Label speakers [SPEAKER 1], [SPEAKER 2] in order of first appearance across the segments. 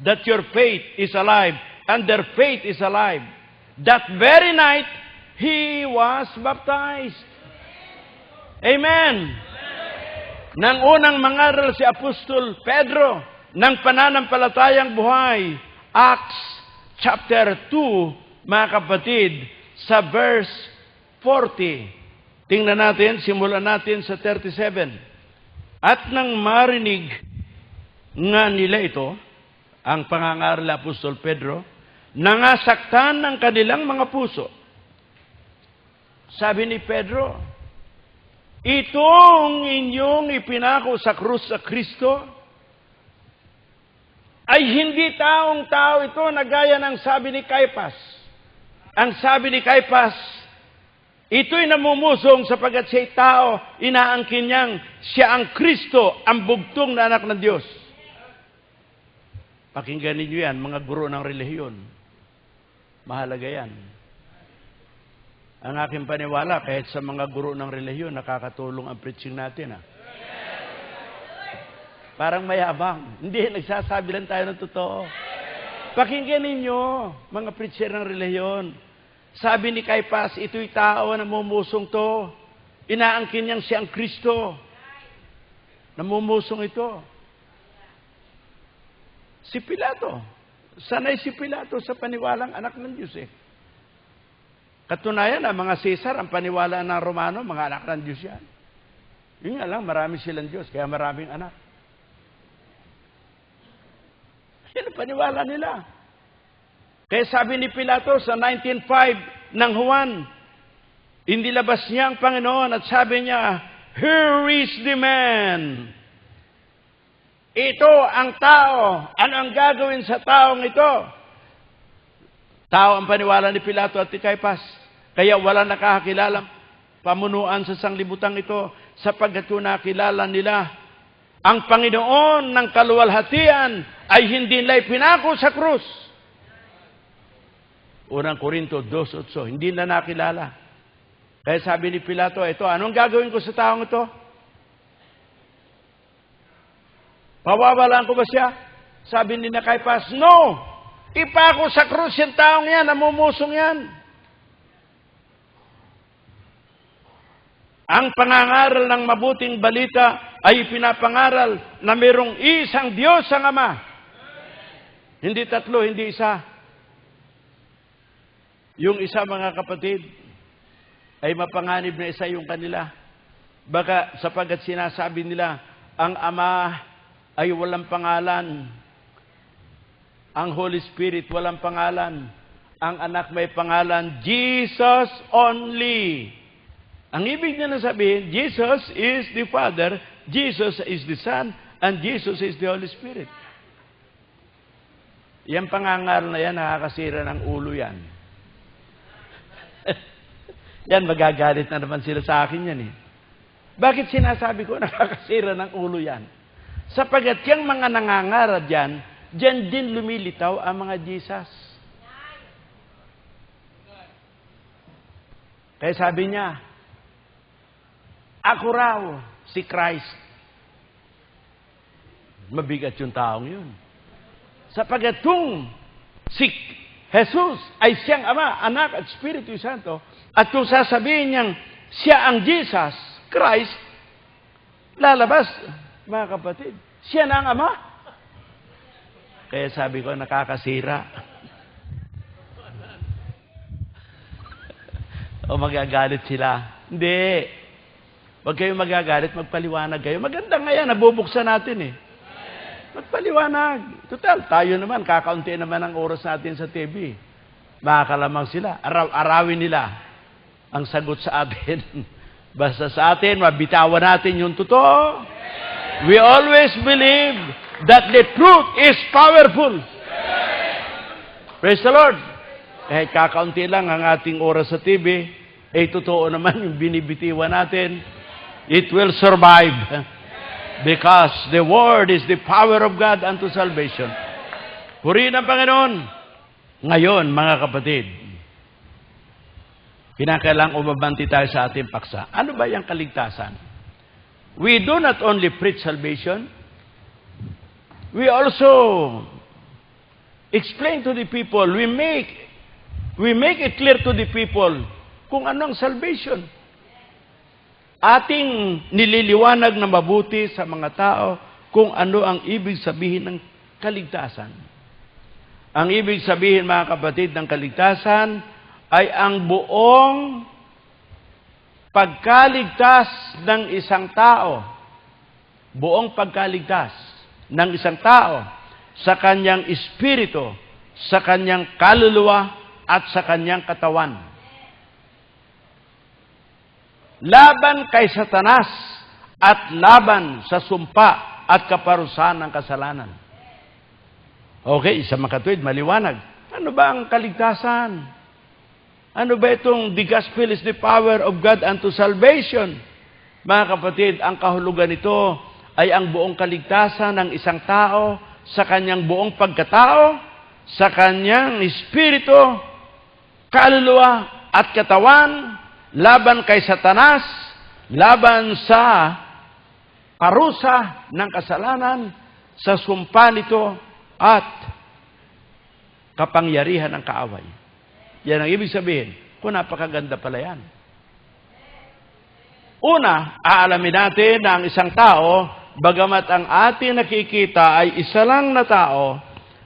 [SPEAKER 1] that your faith is alive, and their faith is alive. That very night, he was baptized. Amen. Nang unang mangaral si Apostol Pedro ng pananampalatayang buhay, Acts chapter 2, mga kapatid, sa verse 40. Tingnan natin, simulan natin sa 37. At nang marinig nga nila ito, ang pangangaral ni Apostol Pedro, nangasaktan ng kanilang mga puso. Sabi ni Pedro, itong inyong ipinako sa krus sa Kristo, ay hindi taong-tao ito na gaya ng sabi ni Caiphas. Ang sabi ni Caiphas, ito'y namumusong sapagkat siya'y tao, inaangkin niyang siya ang Kristo, ang bugtong na anak ng Diyos. Pakinggan ninyo yan, mga guro ng relihiyon. Mahalaga yan. Ang aking paniwala, kahit sa mga guro ng relihiyon, nakakatulong ang preaching natin. Parang mayabang. Hindi, nagsasabi lang tayo ng totoo. Pakinggan ninyo, mga preacher ng relihiyon. Sabi ni Caiphas, ito'y tao na namumusong to. Inaangkin niyang siya ang Kristo. Namumusong ito. Si Pilato. Sanay si Pilato sa paniwalang anak ng Diyos Katunayan, ang mga Caesar, ang paniwala ng Romano, mga anak ng Diyos yan. Yun nga lang, marami silang Diyos, kaya maraming anak. Yan ang paniwala nila. Kaya sabi ni Pilato sa 19:5 ng Juan, inilabas niya ang Panginoon at sabi niya, here is the man. Ito ang tao. Ano ang gagawin sa taong ito? Tao ang paniwala ni Pilato at ni Caiphas. Kaya wala nakakakilalang pamunuan sa sanglibutang ito sapagkat kung nakilala nila ang Panginoon ng kaluwalhatian ay hindi nila ipinako sa krus. Unang Korinto 2:8, hindi na nakilala. Kaya sabi ni Pilato, ito, anong gagawin ko sa taong ito? Pawawalaan ko ba siya? Sabi ni Caiphas, no! Ipako sa krus yung taong yan, namumusong yan. Ang pangangaral ng mabuting balita ay pinapangaral na mayroong isang Diyos ang Ama. Hindi tatlo, hindi isa. Yung isa, mga kapatid, ay mapanganib na isa yung kanila. Baka sapagkat sinasabi nila, ang Ama ay walang pangalan. Ang Holy Spirit walang pangalan. Ang anak may pangalan, Jesus only. Ang ibig na sabihin, Jesus is the Father, Jesus is the Son, and Jesus is the Holy Spirit. Yan pangangaral na yan, nakakasira ng ulo yan. Yan, magagalit na naman sila sa akin yan Bakit sinasabi ko nakakasira ng ulo yan? Sapagat yung mga nangangarad dyan, dyan din lumilitaw ang mga Jesus. Kaya sabi niya, ako raw si Christ. Mabigat yung taong yun. Sapagat kung si Jesus ay siyang Ama, Anak at Espiritu Santo, at kung sasabihin niyang siya ang Jesus, Christ, lalabas, mga kapatid, siya na ang Ama. Kaya sabi ko, nakakasira. O magagalit sila. Hindi. Huwag kayong magagalit, magpaliwanag kayo. Maganda nga yan, nabubuksan natin Magpaliwanag. Total, tayo naman, kakaunti naman ang oras natin sa TV. Makakalamang sila. Arawin nila ang sagot sa atin. Basta sa atin, mabitawan natin yung totoo. We always believe that the truth is powerful. Praise the Lord. Kahit kakaunti lang ang ating oras sa TV, totoo naman yung binibitiwan natin. It will survive. Because the Word is the power of God unto salvation. Purihin ang Panginoon. Ngayon, mga kapatid, kinakailangang umabanti tayo sa ating paksa. Ano ba yung kaligtasan? We do not only preach salvation, we also explain to the people, we make it clear to the people kung ano ang salvation. Ating nililiwanag na mabuti sa mga tao kung ano ang ibig sabihin ng kaligtasan. Ang ibig sabihin, mga kapatid, ng kaligtasan ay ang buong pagkaligtas ng isang tao. Buong pagkaligtas ng isang tao sa kanyang espiritu, sa kanyang kaluluwa, at sa kanyang katawan. Laban kay Satanas at laban sa sumpa at kaparusahan ng kasalanan. Okay, isa makatwid, maliwanag. Ano ba ang kaligtasan? Ano ba itong the gospel is the power of God unto salvation? Mga kapatid, ang kahulugan nito ay ang buong kaligtasan ng isang tao sa kanyang buong pagkatao, sa kanyang espiritu, kaluluwa at katawan, laban kay Satanas, laban sa parusa ng kasalanan, sa sumpa nito, at kapangyarihan ng kaaway. Yan ang ibig sabihin. Kung napakaganda pala yan. Una, aalamin natin na ang isang tao, bagamat ang ating nakikita ay isa lang na tao,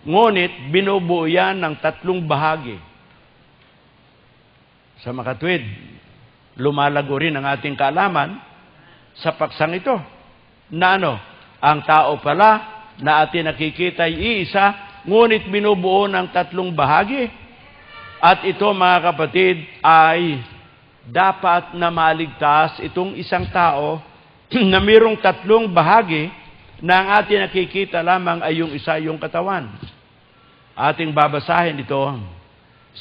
[SPEAKER 1] ngunit binubuo yan ng tatlong bahagi. Sa makatwid, lumalago rin ang ating kaalaman sa paksang ito. Na ang tao pala na ating nakikita ay iisa, ngunit binubuo ng tatlong bahagi. At ito, mga kapatid, ay dapat na maligtas itong isang tao na mayroong tatlong bahagi na ang ating nakikita lamang ay yung isa, yung katawan. Ating babasahin ito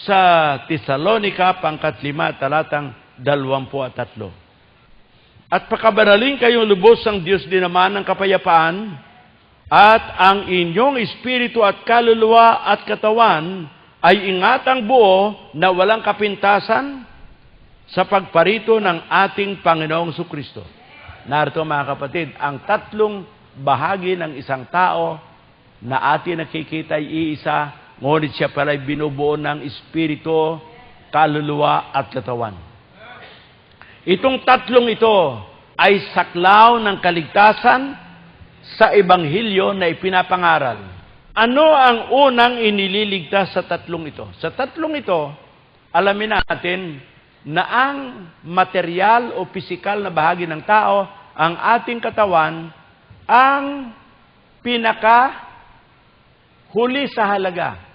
[SPEAKER 1] sa Tesalonica, pangkat 5, talatang 23. At pakabanalin kayong lubos ng Diyos din naman ng kapayapaan, at ang inyong espiritu at kaluluwa at katawan ay ingatang buo na walang kapintasan sa pagparito ng ating Panginoong Jesucristo. Narito, mga kapatid, ang tatlong bahagi ng isang tao na ating nakikita ay iisa, ngunit siya pala ay binubuo ng espiritu, kaluluwa at katawan. Itong tatlong ito ay saklaw ng kaligtasan sa Ebanghelyo na ipinapangaral. Ano ang unang inililigtas sa tatlong ito? Sa tatlong ito, alamin natin na ang material o pisikal na bahagi ng tao, ang ating katawan, ang pinaka-huli sa halaga.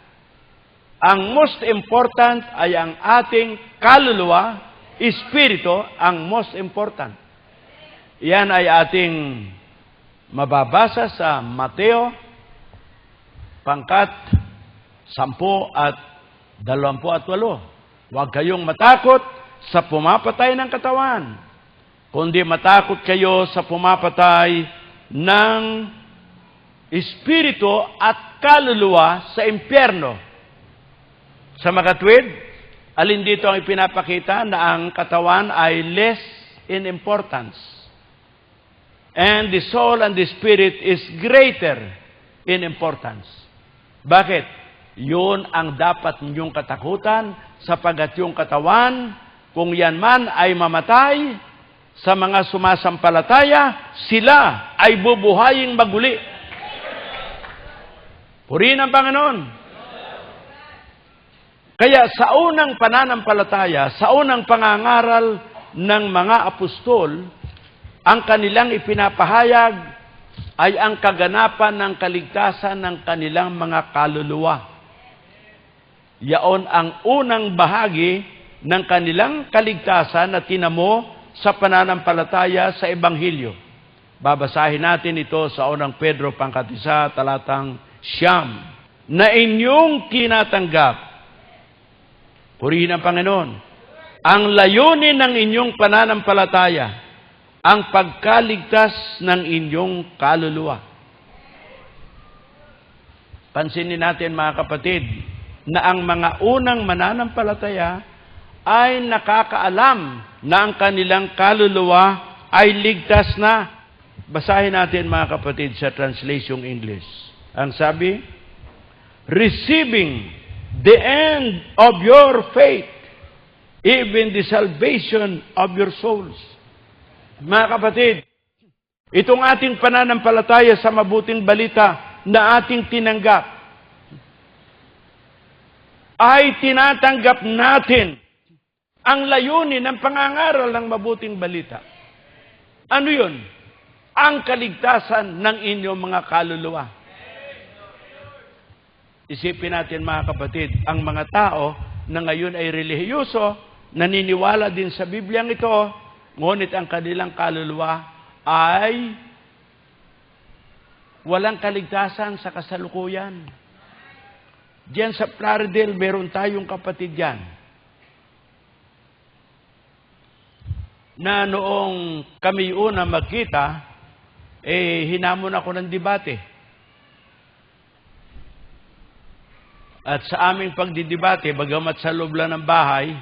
[SPEAKER 1] Ang most important ay ang ating kaluluwa, espiritu, ang most important. Yan ay ating mababasa sa Mateo, pangkat 10 at 28. Huwag kayong matakot sa pumapatay ng katawan, kundi matakot kayo sa pumapatay ng espiritu at kaluluwa sa impyerno. Sa makatwid, alin dito ang ipinapakita na ang katawan ay less in importance, and the soul and the spirit is greater in importance. Bakit? Yun ang dapat ninyong katakutan, sapagat yung katawan, kung yan man ay mamatay, sa mga sumasampalataya, sila ay bubuhaying maguli. Purihin ang Panginoon. Kaya sa unang pananampalataya, sa unang pangangaral ng mga apostol, ang kanilang ipinapahayag ay ang kaganapan ng kaligtasan ng kanilang mga kaluluwa. Yaon ang unang bahagi ng kanilang kaligtasan na tinamo sa pananampalataya sa Ebanghelyo. Babasahin natin ito sa unang Pedro, pangkat 1, talatang 9. Na inyong tinatanggap, purihin ang Panginoon, ang layunin ng inyong pananampalataya, ang pagkaligtas ng inyong kaluluwa. Pansinin natin, mga kapatid, na ang mga unang mananampalataya ay nakakaalam na ang kanilang kaluluwa ay ligtas na. Basahin natin, mga kapatid, sa Translation English. Ang sabi, receiving the end of your faith, even the salvation of your souls. Mga kapatid, itong ating pananampalataya sa mabuting balita na ating tinanggap, ay tinatanggap natin ang layunin ng pangangaral ng mabuting balita. Ano yun? Ang kaligtasan ng inyong mga kaluluwa. Isipin natin mga kapatid, ang mga tao na ngayon ay relihiyoso, naniniwala din sa Bibliang ito, ngunit ang kanilang kaluluwa ay walang kaligtasan sa kasalukuyan. Diyan sa Plaridel, meron tayong kapatid yan, na noong kami una magkita, hinamon ako ng debate. At sa aming pagdidebate, bagamat sa loob lang ng bahay,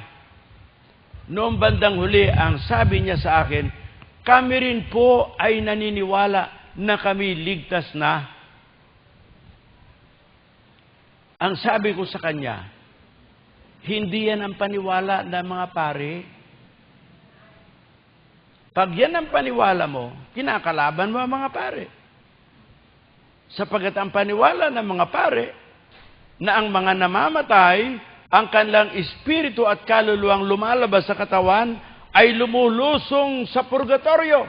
[SPEAKER 1] noong bandang huli, ang sabi niya sa akin, kami rin po ay naniniwala na kami ligtas na. Ang sabi ko sa kanya, hindi yan ang paniwala ng mga pare. Pag yan ang paniwala mo, kinakalaban mo ang mga pare. Sapagat ang paniwala ng mga pare, na ang mga namamatay, ang kanilang espiritu at kaluluwang lumalabas sa katawan, ay lumulusong sa purgatorio.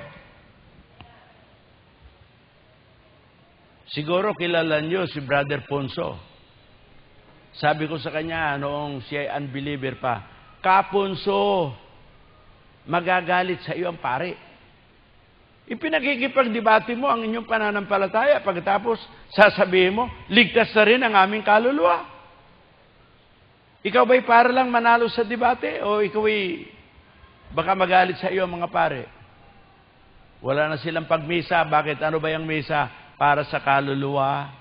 [SPEAKER 1] Siguro kilala niyo si Brother Ponso. Sabi ko sa kanya, noong siya ay unbeliever pa, Kaponso, magagalit sa iyo ang pare. Ipinagkikipagdebate mo ang inyong pananampalataya, pagkatapos sasabihin mo, ligtas na rin ang aming kaluluwa. Ikaw ba'y para lang manalo sa debate o ikaw ay baka magalit sa iyo ang mga pare? Wala na silang pagmisa. Bakit? Ano ba yung misa? Para sa kaluluwa.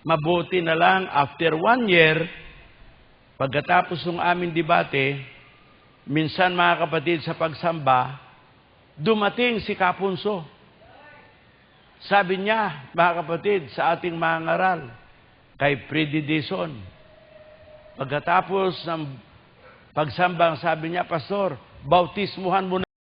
[SPEAKER 1] Mabuti na lang after 1 year, pagkatapos ng aming debate, minsan mga kapatid sa pagsamba, dumating si Kapunso. Sabi niya, mga kapatid, sa ating mga ngaral, kay Freddy Dizon, pagkatapos ng pagsambang, sabi niya, Pastor, bautismuhan mo na